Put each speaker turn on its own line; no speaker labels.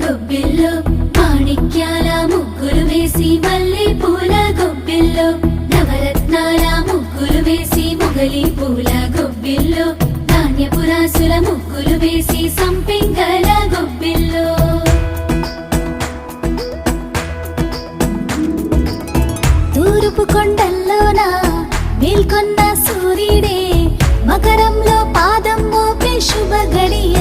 గొబ్బిల్లో మాణిక్యాల ముగ్గులు వేసి మల్లె పూల గొబ్బిల్లో నవరత్నాల ముగ్గులు వేసి మొగలి పూల గొబ్బిల్లో ధాన్యపురాసుల ముగ్గులు వేసి సంపెంగల గొబ్బిల్లో తూర్పు కొండల్లోన మేల్కొన్న సూర్యుడే మకరంలో పాదం మోపే శుభ గడియ